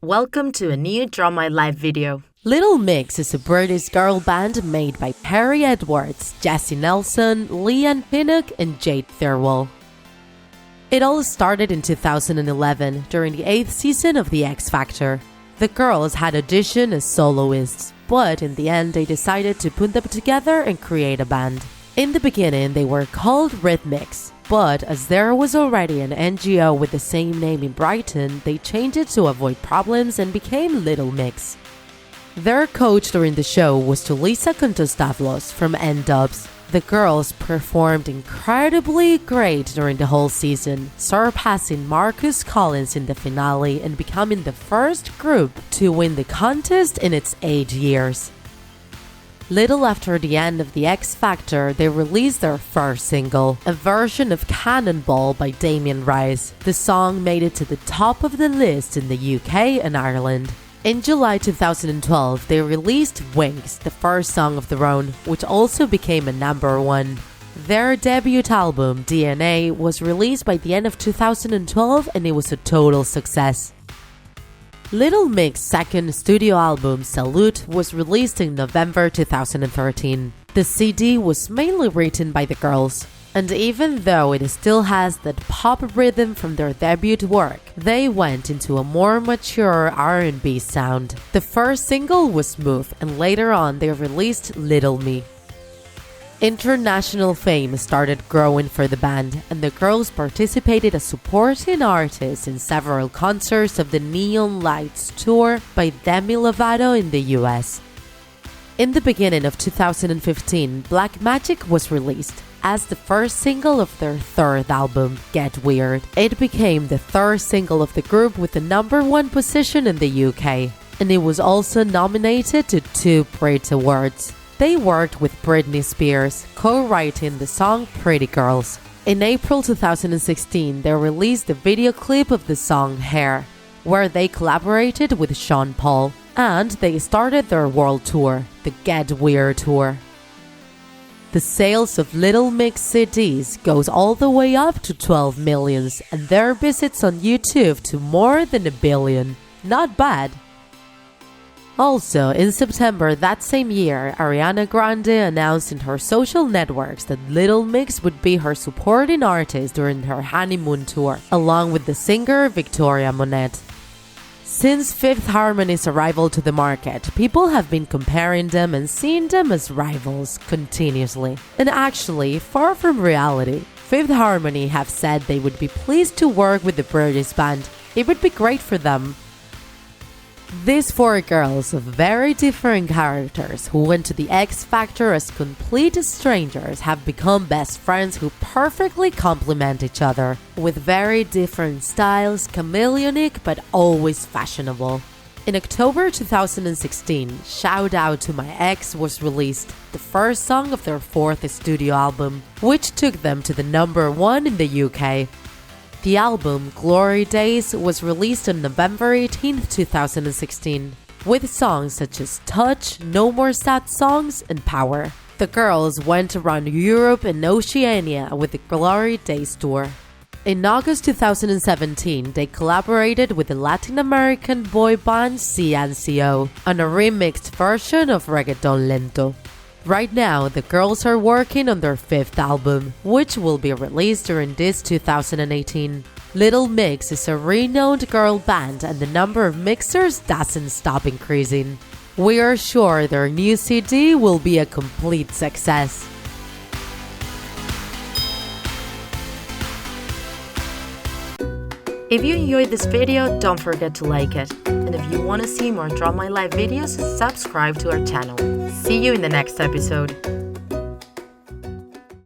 Welcome to a new Draw My Life video. Little Mix is a British girl band made by Perry Edwards, Jessie Nelson, Leanne Pinnock and Jade Thirlwell. It all started in 2011 during the 8th season of The X Factor. The girls had auditioned as soloists, but in the end they decided to put them together and create a band. In the beginning they were called Rhythmix, but as there was already an NGO with the same name in Brighton, they changed it to avoid problems and became Little Mix. Their coach during the show was Tulisa Kontostavlos from N-Dubz. The girls performed incredibly great during the whole season, surpassing Marcus Collins in the finale and becoming the first group to win the contest in its 8 years. Little after the end of The X Factor, they released their first single, a version of Cannonball by Damien Rice. The song made it to the top of the list in the UK and Ireland. In July 2012, they released Wings, the first song of their own, which also became a #1. Their debut album, DNA, was released by the end of 2012 and it was a total success. Little Mix's second studio album, Salute, was released in November 2013. The CD was mainly written by the girls, and even though it still has that pop rhythm from their debut work, they went into a more mature R&B sound. The first single was Smooth, and later on they released Little Me. International fame started growing for the band, and the girls participated as supporting artists in several concerts of the Neon Lights tour by Demi Lovato in the US. In the beginning of 2015, Black Magic was released as the first single of their third album, Get Weird. It became the third single of the group with the #1 position in the UK, and it was also nominated to 2 Brit Awards. They worked with Britney Spears, co-writing the song Pretty Girls. In April 2016, they released the video clip of the song Hair, where they collaborated with Sean Paul, and they started their world tour, the Get Weird Tour. The sales of Little Mix CDs goes all the way up to 12 million, and their visits on YouTube to more than 1 billion. Not bad. Also, in September that same year, Ariana Grande announced in her social networks that Little Mix would be her supporting artist during her honeymoon tour, along with the singer Victoria Monet. Since Fifth Harmony's arrival to the market, people have been comparing them and seeing them as rivals continuously. And actually, far from reality, Fifth Harmony have said they would be pleased to work with the British band. It would be great for them. These 4 girls of very different characters who went to the X Factor as complete strangers have become best friends who perfectly complement each other, with very different styles, chameleonic but always fashionable. In October 2016, Shout Out to My Ex was released, the first song of their 4th studio album, which took them to the #1 in the UK. The album, Glory Days, was released on November 18, 2016, with songs such as Touch, No More Sad Songs, and Power. The girls went around Europe and Oceania with the Glory Days tour. In August 2017, they collaborated with the Latin American boy band CNCO on a remixed version of Reggaeton Lento. Right now, the girls are working on their 5th album, which will be released during this 2018. Little Mix is a renowned girl band and the number of mixers doesn't stop increasing. We are sure their new CD will be a complete success. If you enjoyed this video, don't forget to like it. And if you want to see more Draw My Life videos, subscribe to our channel. See you in the next episode.